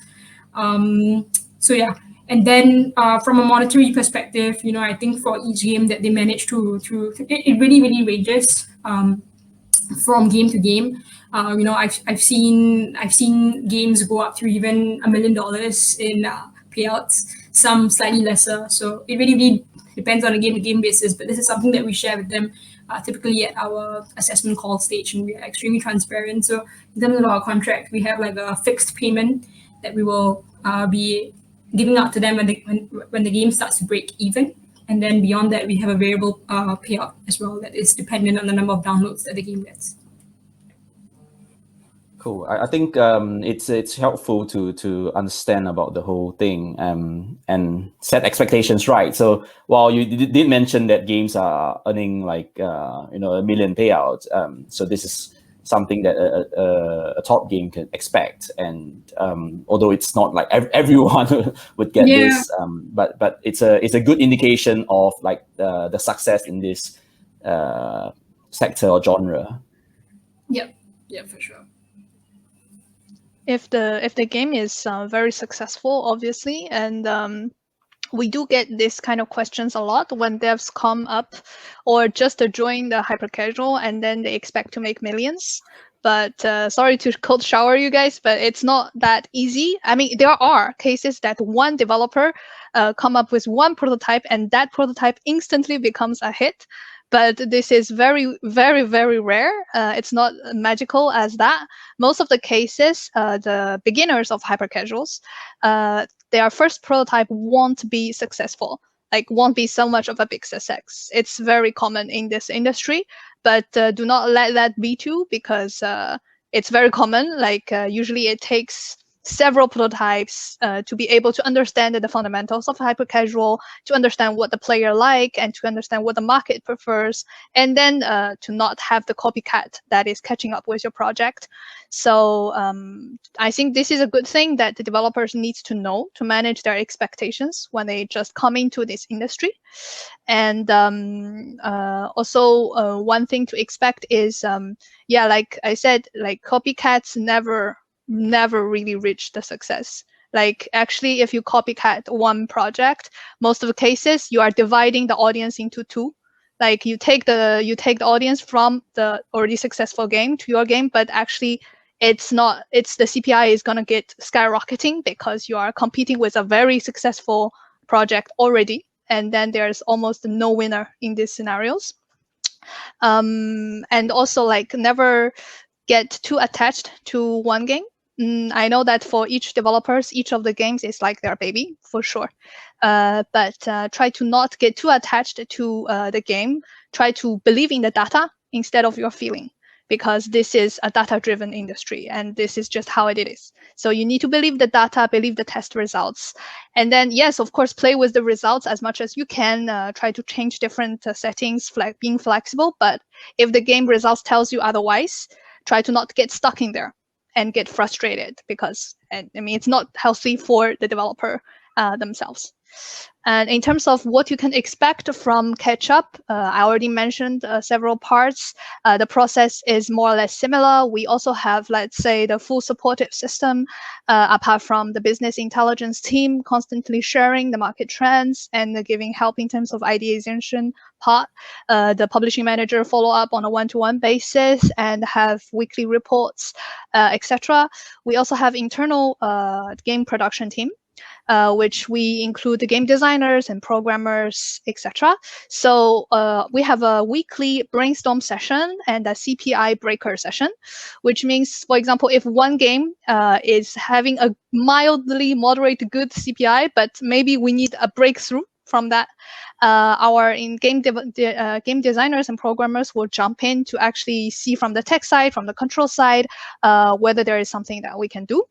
So yeah, and then from a monetary perspective, I think for each game that they manage to it really ranges from game to game. I've seen games go up to even $1 million in payouts, some slightly lesser. So it really depends on a game-to-game basis. But this is something that we share with them typically at our assessment call stage, and we are extremely transparent. So in terms of our contract, we have like a fixed payment that we will be giving out to them when the game starts to break even. And then beyond that, we have a variable payout as well that is dependent on the number of downloads that the game gets. Cool. I think it's helpful to understand about the whole thing and set expectations right. So while you did mention that games are earning like $1 million payouts, so this is something that a top game can expect. And although it's not like everyone would get this, but it's a good indication of like the success in this sector or genre. Yeah, for sure. If the game is very successful, obviously, and we do get this kind of questions a lot when devs come up or just join the Hypercasual and then they expect to make millions. But sorry to cold shower you guys, but it's not that easy. I mean, there are cases that one developer come up with one prototype and that prototype instantly becomes a hit. But this is very rare. It's not magical as that. Most of the cases, the beginners of hypercasuals, their first prototype won't be successful, like won't be so much of a big success. It's very common in this industry, but do not let that be too, because it's very common. Like usually it takes several prototypes to be able to understand the fundamentals of hypercasual, to understand what the player like, and to understand what the market prefers, and then to not have the copycat that is catching up with your project. So I think this is a good thing that the developers need to know to manage their expectations when they just come into this industry. And also one thing to expect is, like I said, like copycats never really reach the success. Like actually, if you copycat one project, most of the cases you are dividing the audience into two. Like you take the audience from the already successful game to your game, but actually it's not. It's the CPI is gonna get skyrocketing because you are competing with a very successful project already, and then there's almost no winner in these scenarios. And also like never get too attached to one game. I know that for each developers, each of the games is like their baby, for sure. But try to not get too attached to the game. Try to believe in the data instead of your feeling, because this is a data-driven industry, and this is just how it is. So you need to believe the data, believe the test results. And then, yes, of course, play with the results as much as you can. Try to change different settings, being flexible. But if the game results tells you otherwise, try to not get stuck in there and get frustrated, because I mean it's not healthy for the developer themselves. And in terms of what you can expect from catch-up, I already mentioned several parts. The process is more or less similar. We also have, let's say, the full supportive system, apart from the business intelligence team constantly sharing the market trends and giving help in terms of ideation part. The publishing manager follow up on a one-to-one basis and have weekly reports, etc. We also have internal game production team, which we include the game designers and programmers, etc. So we have a weekly brainstorm session and a CPI breaker session, which means, for example, if one game is having a mildly moderate good CPI, but maybe we need a breakthrough from that, our game designers and programmers will jump in to actually see from the tech side, from the control side, whether there is something that we can do.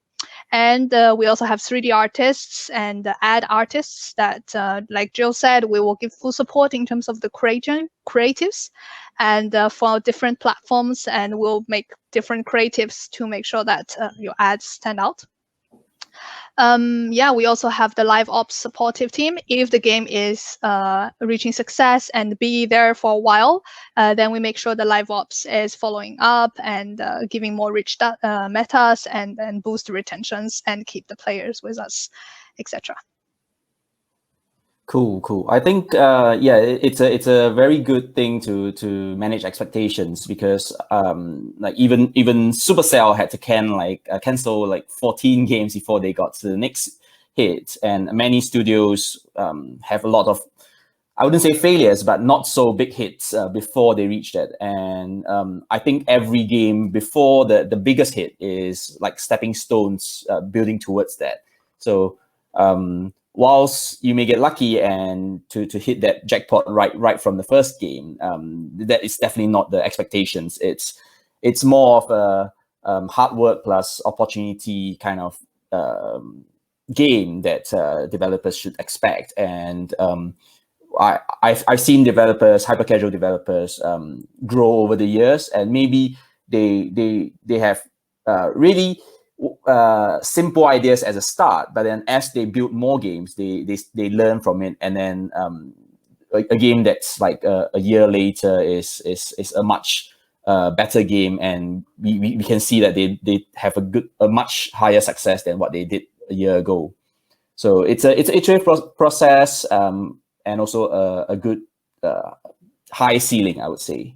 And we also have 3D artists and ad artists that, like Jill said, we will give full support in terms of the creatives and for different platforms, and we'll make different creatives to make sure that your ads stand out. Yeah, we also have the live ops supportive team. If the game is reaching success and be there for a while, then we make sure the live ops is following up and giving more rich metas and boost retentions and keep the players with us, etc. Cool. I think yeah, it's a very good thing to manage expectations, because like even Supercell had to cancel like 14 games before they got to the next hit, and many studios have a lot of, I wouldn't say failures, but not so big hits before they reach that. And I think every game before the biggest hit is like stepping stones building towards that. So whilst you may get lucky and to hit that jackpot right from the first game, that is definitely not the expectations. It's more of a hard work plus opportunity kind of game that developers should expect. And I've seen developers, hyper-casual developers, grow over the years, and maybe they have really simple ideas as a start, but then as they build more games, they learn from it, and then a game that's like a year later is a much better game, and we can see that they have a much higher success than what they did a year ago. So it's an iterative process, and also a good high ceiling, I would say.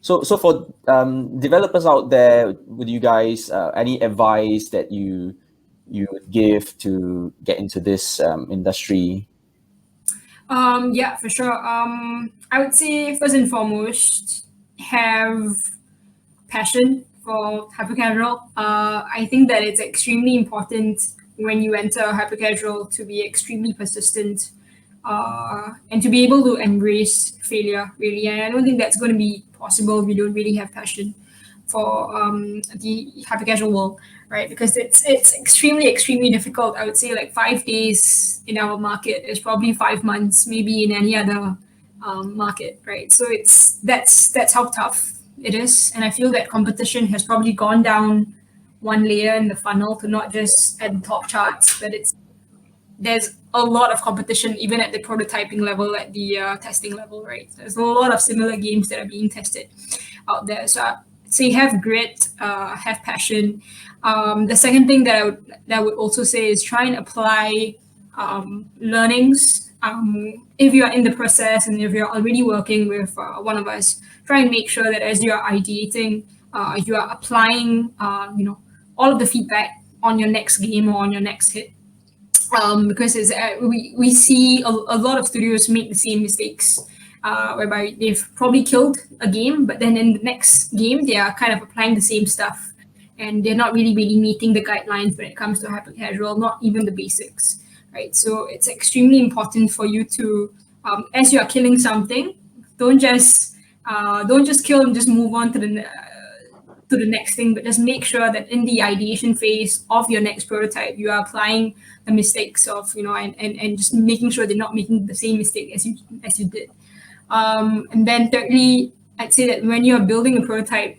So for developers out there, would you guys any advice that you would give to get into this industry? Yeah, for sure. I would say first and foremost, have passion for hypercasual. I think that it's extremely important when you enter hypercasual to be extremely persistent and to be able to embrace failure, really. And I don't think that's going to be possible if you don't really have passion for the hypercasual world, right? Because it's extremely difficult. I would say like 5 days in our market is probably 5 months, maybe in any other market, right? So that's how tough it is. And I feel that competition has probably gone down one layer in the funnel to not just at the top charts, but there's a lot of competition even at the prototyping level, at the testing level, right? There's a lot of similar games that are being tested out there. So you have grit, have passion. The second thing that I would also say is try and apply learnings. If you are in the process and if you're already working with one of us, try and make sure that as you are ideating, you are applying, all of the feedback on your next game or on your next hit. Because we see a lot of studios make the same mistakes, whereby they've probably killed a game, but then in the next game they are kind of applying the same stuff, and they're not really meeting the guidelines when it comes to hyper-casual, not even the basics, right? So it's extremely important for you to, as you are killing something, don't just kill and just move on to the next thing, but just make sure that in the ideation phase of your next prototype, you are applying the mistakes of, and just making sure they're not making the same mistake as you did. And then thirdly, I'd say that when you're building a prototype,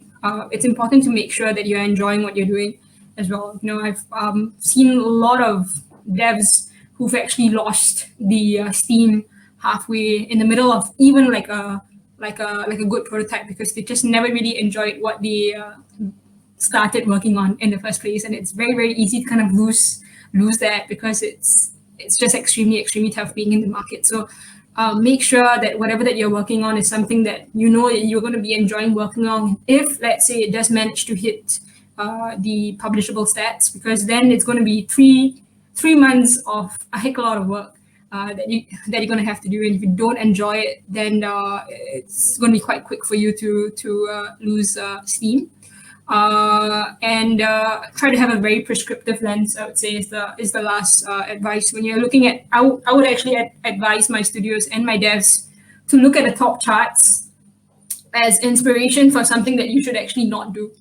it's important to make sure that you're enjoying what you're doing as well. I've seen a lot of devs who've actually lost the Steam halfway in the middle of even like a good prototype, because they just never really enjoyed what they started working on in the first place, and it's very, very easy to kind of lose that, because it's just extremely tough being in the market. So make sure that whatever that you're working on is something that you know that you're going to be enjoying working on. If, let's say, it does manage to hit the publishable stats, because then it's going to be three months of a heck of a lot of work that you're going to have to do. And if you don't enjoy it, then it's going to be quite quick for you to lose steam. And try to have a very prescriptive lens, I would say, is the last advice. When you're looking at, I would actually advise my studios and my devs to look at the top charts as inspiration for something that you should actually not do.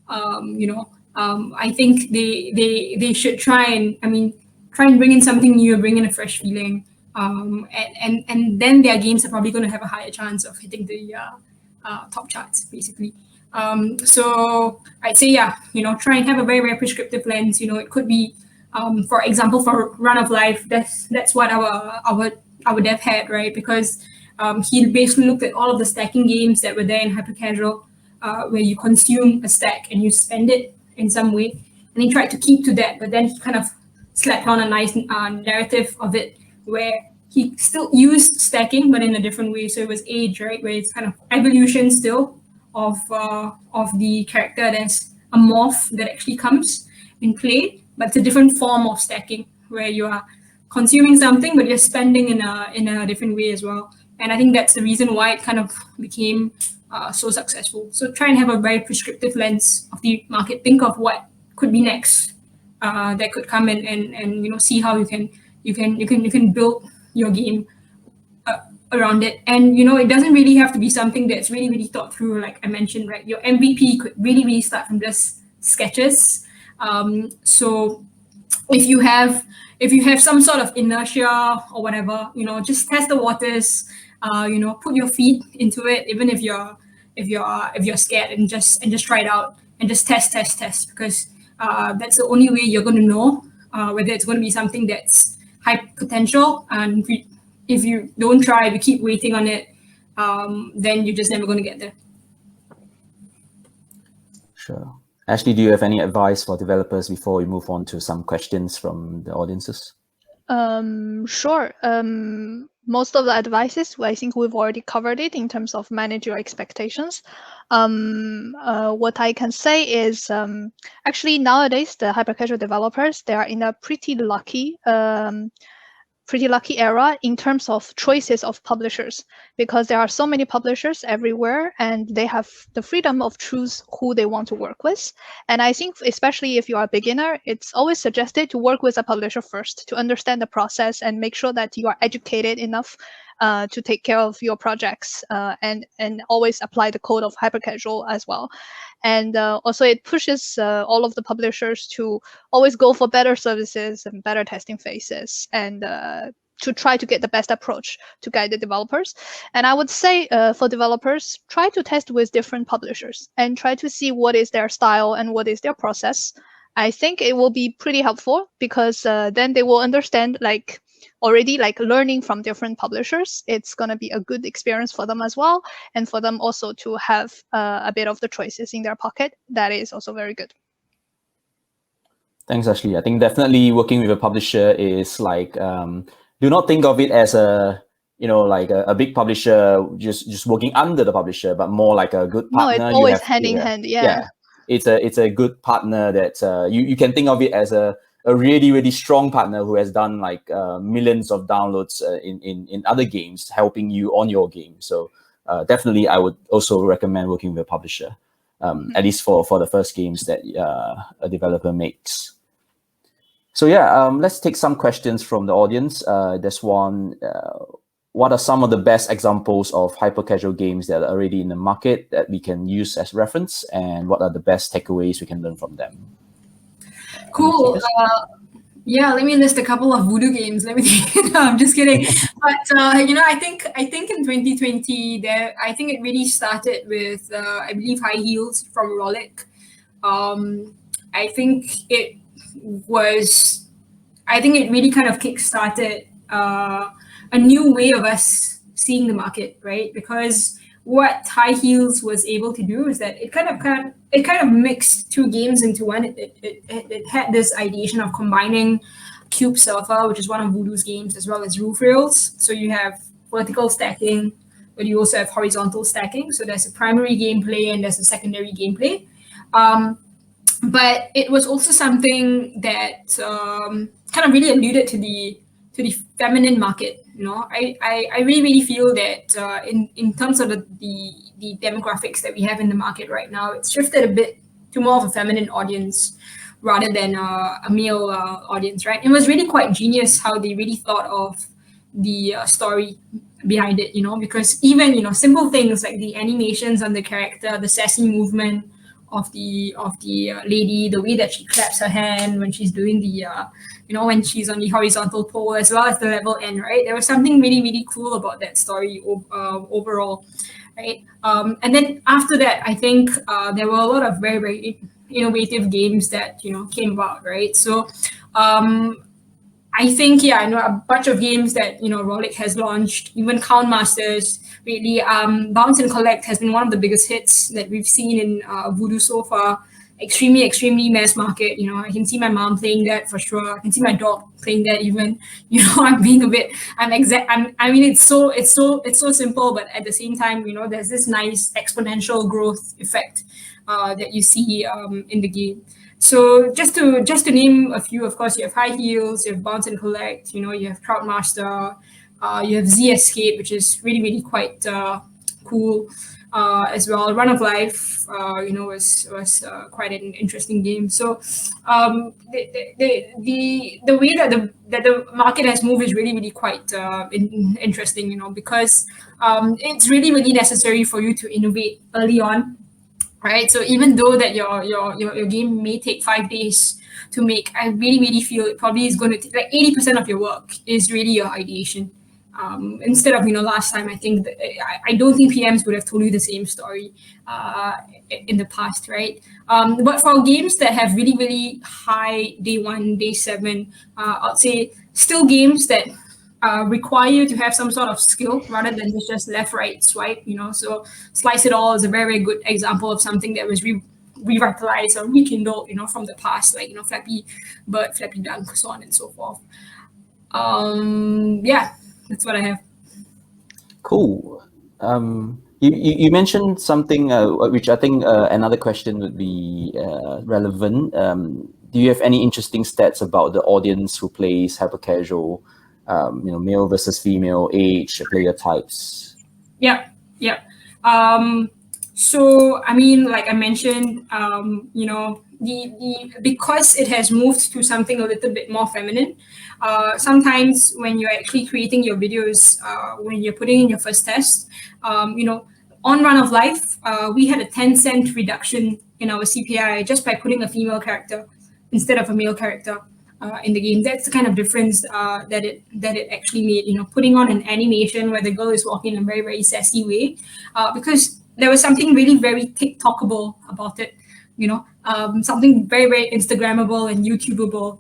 I think they should try and bring in something new, bring in a fresh feeling, and then their games are probably going to have a higher chance of hitting the top charts, basically. So I'd say, try and have a very, very prescriptive lens. It could be, for example, for Run of Life, that's what our dev had, right? Because he basically looked at all of the stacking games that were there in Hypercasual, where you consume a stack and you spend it in some way, and he tried to keep to that, but then he kind of slapped on a nice narrative of it, where he still used stacking, but in a different way. So it was age, right, where it's kind of evolution still of the character. There's a morph that actually comes in play, but it's a different form of stacking, where you are consuming something, but you're spending in a different way as well. And I think that's the reason why it kind of became so successful. So try and have a very prescriptive lens of the market. Think of what could be next that could come, and see how you can build your game around it. And it doesn't really have to be something that's really, really thought through. Like I mentioned, right, your MVP could really, really start from just sketches. So if you have some sort of inertia or whatever, just test the waters. Put your feet into it, even if you're scared, and just try it out and just test, because that's the only way you're going to know whether it's going to be something that's high potential. And if you don't try, if you keep waiting on it, then you're just never going to get there. Sure. Ashley, do you have any advice for developers before we move on to some questions from the audiences? Sure. Most of the advices, I think we've already covered it in terms of manage your expectations. What I can say is, actually nowadays the hypercasual developers, they are in a pretty lucky era in terms of choices of publishers, because there are so many publishers everywhere, and they have the freedom of choose who they want to work with. And I think especially if you are a beginner, it's always suggested to work with a publisher first to understand the process and make sure that you are educated enough to take care of your projects, and always apply the code of Hypercasual as well. And also it pushes all of the publishers to always go for better services and better testing phases, and to try to get the best approach to guide the developers. And I would say for developers, try to test with different publishers and try to see what is their style and what is their process. I think it will be pretty helpful, because then they will understand, already learning from different publishers. It's going to be a good experience for them as well, and for them also to have a bit of the choices in their pocket. That is also very good. Thanks, Ashley. I think definitely working with a publisher is do not think of it as a big publisher just working under the publisher, but more like a good partner. No, it's always hand in hand. Yeah. It's a good partner that you can think of it as a really, really strong partner who has done millions of downloads in other games, helping you on your game. So definitely, I would also recommend working with a publisher, at least for the first games that a developer makes. So let's take some questions from the audience. There's one. What are some of the best examples of hyper-casual games that are already in the market that we can use as reference, and what are the best takeaways we can learn from them? Cool. Let me list a couple of voodoo games. Let me think. No, I'm just kidding. But I think in 2020 I think it really started with I believe High Heels from Rollick. I think it was I think it really kind of kickstarted a new way of us seeing the market, right? Because what High Heels was able to do is that it kind of mixed two games into one. It had this ideation of combining Cube Surfer, which is one of Voodoo's games, as well as Roof Rails. So you have vertical stacking, but you also have horizontal stacking. So there's a primary gameplay and there's a secondary gameplay. But it was also something that kind of really alluded to the feminine market. You know, I really feel that in terms of the demographics that we have in the market right now, it's shifted a bit to more of a feminine audience rather than a male audience, right? It was really quite genius how they really thought of the story behind it, you know, because even, you know, simple things like the animations on the character, the sassy movement of the lady, the way that she claps her hand when she's doing the you know, when she's on the horizontal pole, as well as the level end, right? There was something really cool about that story overall, right? And then after that, I think there were a lot of very innovative games that, you know, came about, right? So I think, yeah, I know a bunch of games that, you know, Rolik has launched, even Count Masters, really. Bounce and Collect has been one of the biggest hits that we've seen in Voodoo so far. Extremely mass market. You know, I can see my mom playing that for sure. I can see my dog playing that even. You know, I'm being a bit, I mean, it's so simple, but at the same time, you know, there's this nice exponential growth effect that you see in the game. So just to name a few, of course, you have High Heels, you have Bounce and Collect, you know, you have Crowdmaster, you have Z Escape, which is really quite cool as well. Run of Life, you know, was quite an interesting game. So the way that the market has moved is really quite interesting, you know, because it's really necessary for you to innovate early on. Right. So even though that your game may take 5 days to make, I really feel it probably is going to take like 80% of your work is really your ideation. Instead of, you know, last time, I think I don't think PMs would have told you the same story in the past, right? But for games that have really high day 1, day 7, I'd say still games that require you to have some sort of skill rather than just left, right, swipe, you know. So Slice It All is a very good example of something that was revitalized or rekindled, you know, from the past, like, you know, Flappy Bird, Flappy Dunk, so on and so forth. Yeah, that's what I have. Cool. You mentioned something which I think another question would be relevant. Do you have any interesting stats about the audience who plays Hypercasual? You know, male versus female, age, player types. Yeah. So I mean, like I mentioned, you know, the because it has moved to something a little bit more feminine. Sometimes when you're actually creating your videos, when you're putting in your first test, you know, on Run of Life, we had a 10-cent reduction in our CPI just by putting a female character instead of a male character. In the game, that's the kind of difference that it actually made. You know, putting on an animation where the girl is walking in a very sassy way, because there was something really very TikTokable about it. You know, something very Instagrammable and YouTubeable.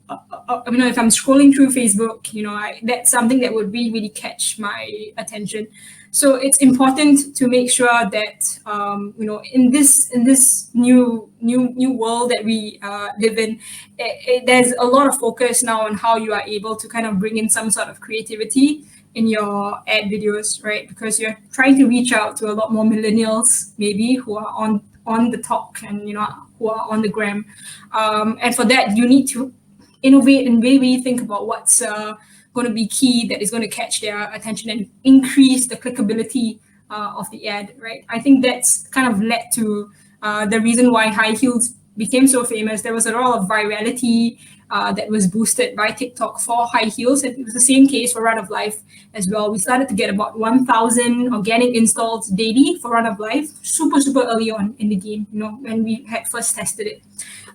You know, if I'm scrolling through Facebook, you know, that's something that would really catch my attention. So it's important to make sure that you know, in this new world that we live in, there's a lot of focus now on how you are able to kind of bring in some sort of creativity in your ad videos, right? Because you're trying to reach out to a lot more millennials, maybe, who are on the talk and, you know, who are on the gram, and for that you need to innovate and really think about what's going to be key that is going to catch their attention and increase the clickability of the ad, right? I think that's kind of led to the reason why High Heels became so famous. There was a lot of virality that was boosted by TikTok for High Heels, and it was the same case for Run of Life as well. We started to get about 1,000 organic installs daily for Run of Life, super early on in the game, you know, when we had first tested it.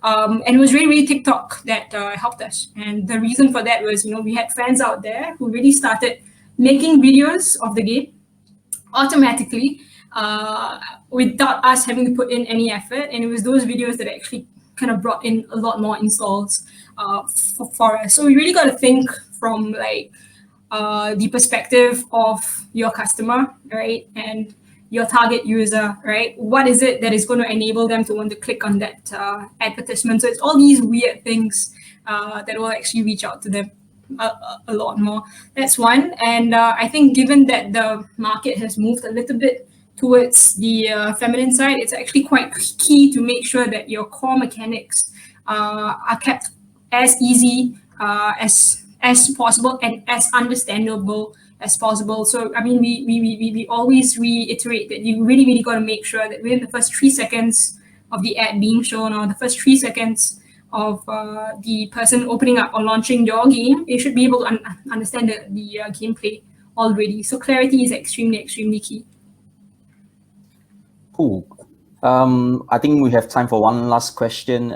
And it was really TikTok that helped us. And the reason for that was, you know, we had fans out there who really started making videos of the game automatically without us having to put in any effort. And it was those videos that actually kind of brought in a lot more installs for us. So we really got to think from like the perspective of your customer, right? And your target user, right? What is it that is going to enable them to want to click on that advertisement? So it's all these weird things that will actually reach out to them a lot more. That's one. And I think given that the market has moved a little bit towards the feminine side, it's actually quite key to make sure that your core mechanics are kept as easy as possible and as understandable as possible. So I mean, we always reiterate that you really got to make sure that within the first 3 seconds of the ad being shown, or the first 3 seconds of the person opening up or launching your game, they should be able to understand the gameplay already. So clarity is extremely key. Cool. I think we have time for one last question.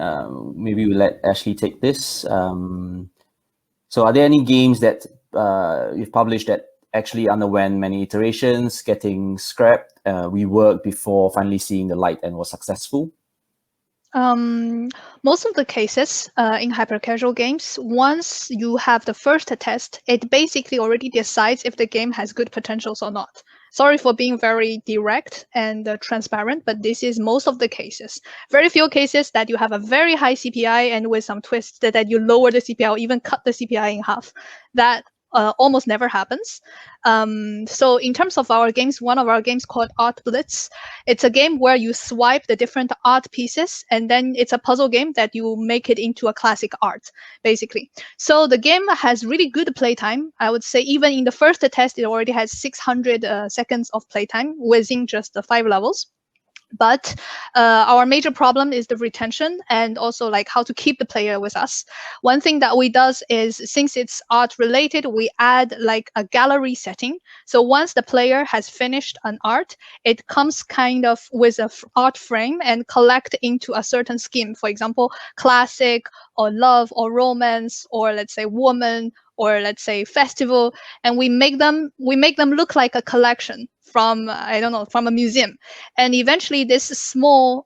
Maybe we'll let Ashley take this. So are there any games that you've published that actually underwent many iterations, getting scrapped, reworked before finally seeing the light and was successful? Most of the cases in hyper-casual games, once you have the first test, it basically already decides if the game has good potentials or not. Sorry for being very direct and transparent, but this is most of the cases. Very few cases that you have a very high CPI and with some twists that you lower the CPI or even cut the CPI in half. That almost never happens. So in terms of our games, one of our games called Art Blitz, it's a game where you swipe the different art pieces, and then it's a puzzle game that you make it into a classic art, basically. So the game has really good playtime. I would say even in the first test, it already has 600 seconds of playtime within just the 5 levels. But our major problem is the retention and also like how to keep the player with us. One thing that we does is, since it's art related, we add like a gallery setting. So once the player has finished an art, it comes kind of with a art frame and collect into a certain scheme. For example, classic or love or romance, or let's say woman, or let's say festival, and we make them look like a collection from, I don't know, from a museum. And eventually this small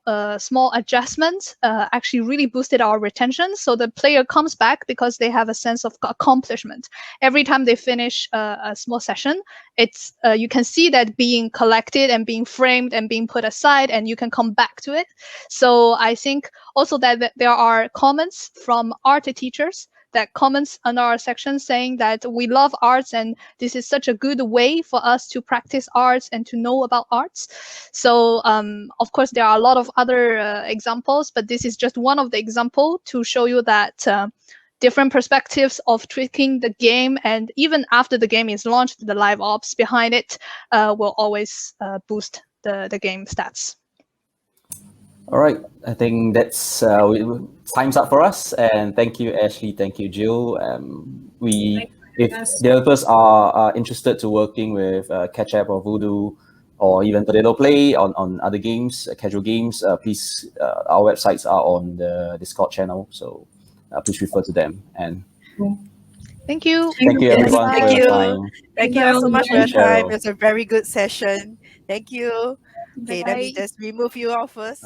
adjustment actually really boosted our retention. So the player comes back because they have a sense of accomplishment. Every time they finish a small session, it's you can see that being collected and being framed and being put aside, and you can come back to it. So I think also that there are comments from art teachers that comments on our section saying that we love arts and this is such a good way for us to practice arts and to know about arts. So of course there are a lot of other examples, but this is just one of the examples to show you that different perspectives of tweaking the game, and even after the game is launched, the live ops behind it will always boost the game stats. All right, I think that's time's up for us. And thank you, Ashley. Thank you, Jill. If developers are interested to working with Ketchup or Voodoo or even Potato Play on other games, casual games, please, our websites are on the Discord channel, so please refer to them. And thank you. Thank you, everyone, for your time. Thank you all so much for your time. It was a very good session. Thank you. Okay, let me just remove you all first.